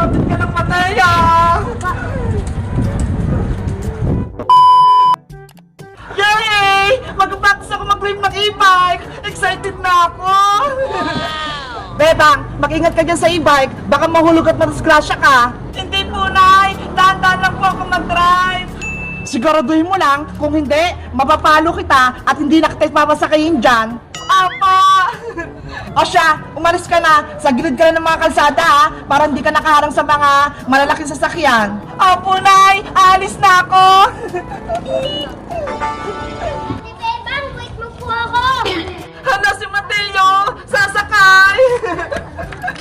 Kumapit ka ng Mateo! Yay! Mag-practice ako mag-drive ng e-bike! Excited na ako! Bebang, mag-ingat ka dyan sa e-bike. Baka mahulog at madisgrasya ka. Hindi po, Nay. Dahan-dahan lang po ako mag-drive. Siguraduhin mo lang, kung hindi, mapapalo kita at hindi na kita papasakayin dyan. Apa! O siya, umalis ka na. Sa gilid ka na ng mga kalsada ha, para hindi ka nakaharang sa mga malalaking sasakyan. Opo, Nay. Aalis na ako. Ate Bebang, wait mo po ako! Hala si Mateo! Sasakay!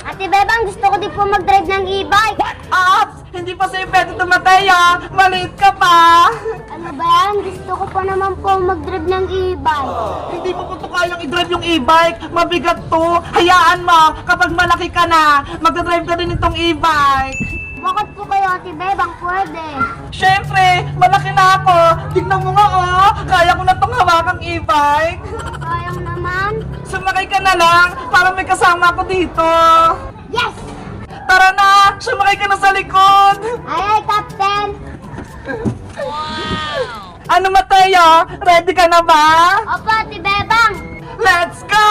Ate Bebang, gusto ko din po mag-drive ng e-bike. Ops! Hindi pa sa'yo pwede ito, Mateo! Maliit ka pa! Ano ba yan? Gusto ko pa naman po mag-drive ng e-bike. Hindi mo po ito kayang i-drive yung e-bike. Mabigat to. Hayaan mo, kapag malaki ka na, magdadrive ka din itong e-bike. Bakit po kayo, Ate Bebang, pwede? Siyempre, malaki na ako. Tignan mo nga, oh. Kaya ko na itong hawakang e-bike. Sayang naman. Sumakay ka na lang, para may kasama ako dito. Yes! Tara na, sumakay ka na sa likod. Ay, Captain! Ano, Mateo? Ready ka na ba? Opo, Ate Bebang! Let's go!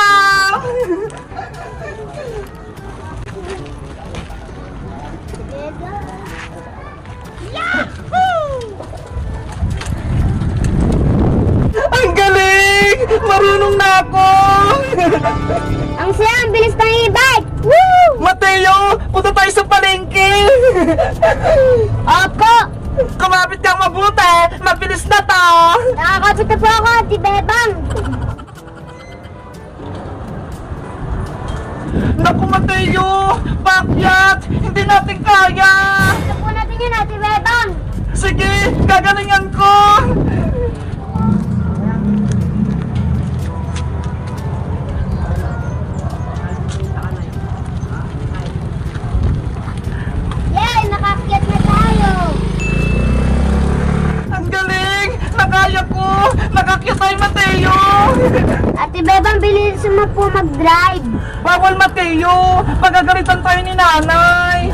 Ang galing! Marunong na ako! Ang saya, ang bilis ng e-bike! Woo! Mateo, punta tayo sa palengke! Opo! Kumapit kang mabuti! Mabilis na to! Nakakapit na po ako, Ate Bebang! Naku, Mateo! Pakyat! Hindi natin kaya! Ito po natin yun, Ate Bebang! Sige, gagalingan ko! Yay! Nakakyat na tayo! Ang galing! Nakaya ko! Nakakyat tayo, Mateo! Ate Bebang, bilis mo po mag-drive! Bawal, Mateo! Magagalitan tayo ni nanay!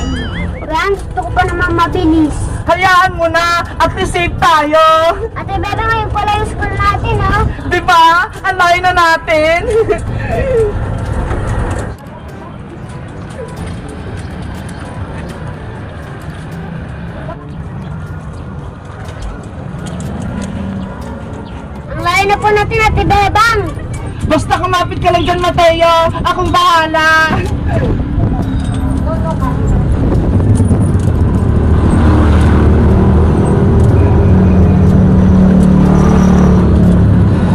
Ran, gusto ko pa naman mabilis. Hayaan mo na! At least safe tayo! Ate Bebang, ngayon pala yung school natin, oh! Di ba? Ang layo na natin! Ang layo na po natin, Ate Bebang! Basta kumapit ka lang dyan, Mateo! Akong bahala!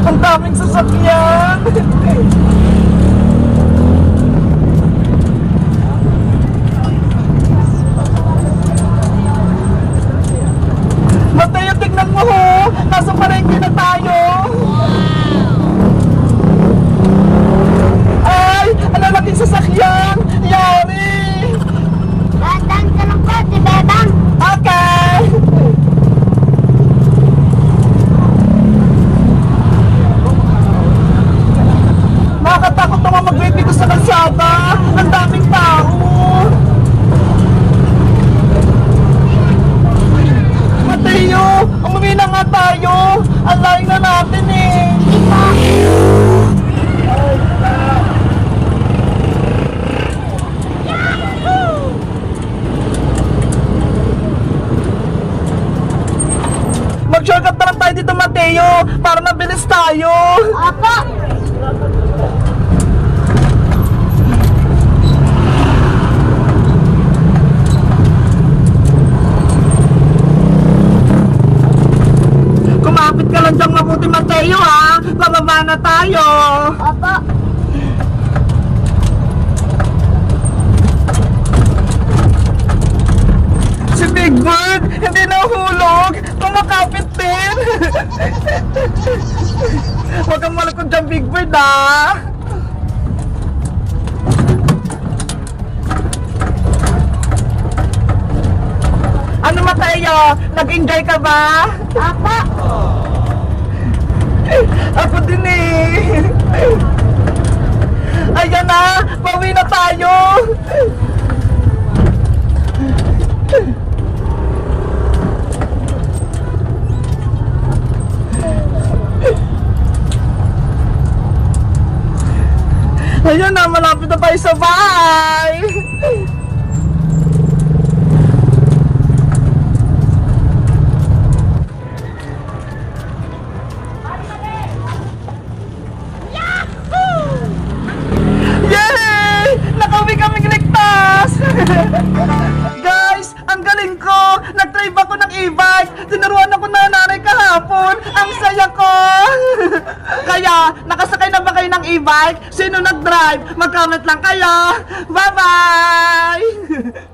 Ang daming sasakyan! Mateo, tignan mo ho! Nasa palengke na tayo! Ay! Ang lalaking sasakyan! Yari! Dahan-dahan ka lang po, Ate Bebang! Okay! Nakakatakot naman mag-wave dito sa kalsada! Ang daming tao! Mateo! Umuwi na nga tayo! Ang layo na natin eh! Mag-shortcut na lang tayo dito, Mateo! Para mabilis tayo! Opo! Kumapit ka lang dyan mabuti, Mateo, ha? Bababa na tayo! Opo! Si Big Bird, hindi nahulog! Kumakapit din! Huwag kang malakot dyan, Big Bird, ha? Ano, Mateo? Nag-enjoy ka ba? Opo! Ako din eh! Ayan na! Pauwi na tayo! Ayun na, malapit na tayo sa bahay. Yay! Nakauwi kaming ligtas! Guys, ang galing ko! Nag-drive ako ng e-bike! Tinuruan ako na nanay kahapon! Ang saya ko! Kaya, nakasakay na ba kayo ng e-bike? Sino nag-drive? Mag-comment lang kayo! Bye-bye!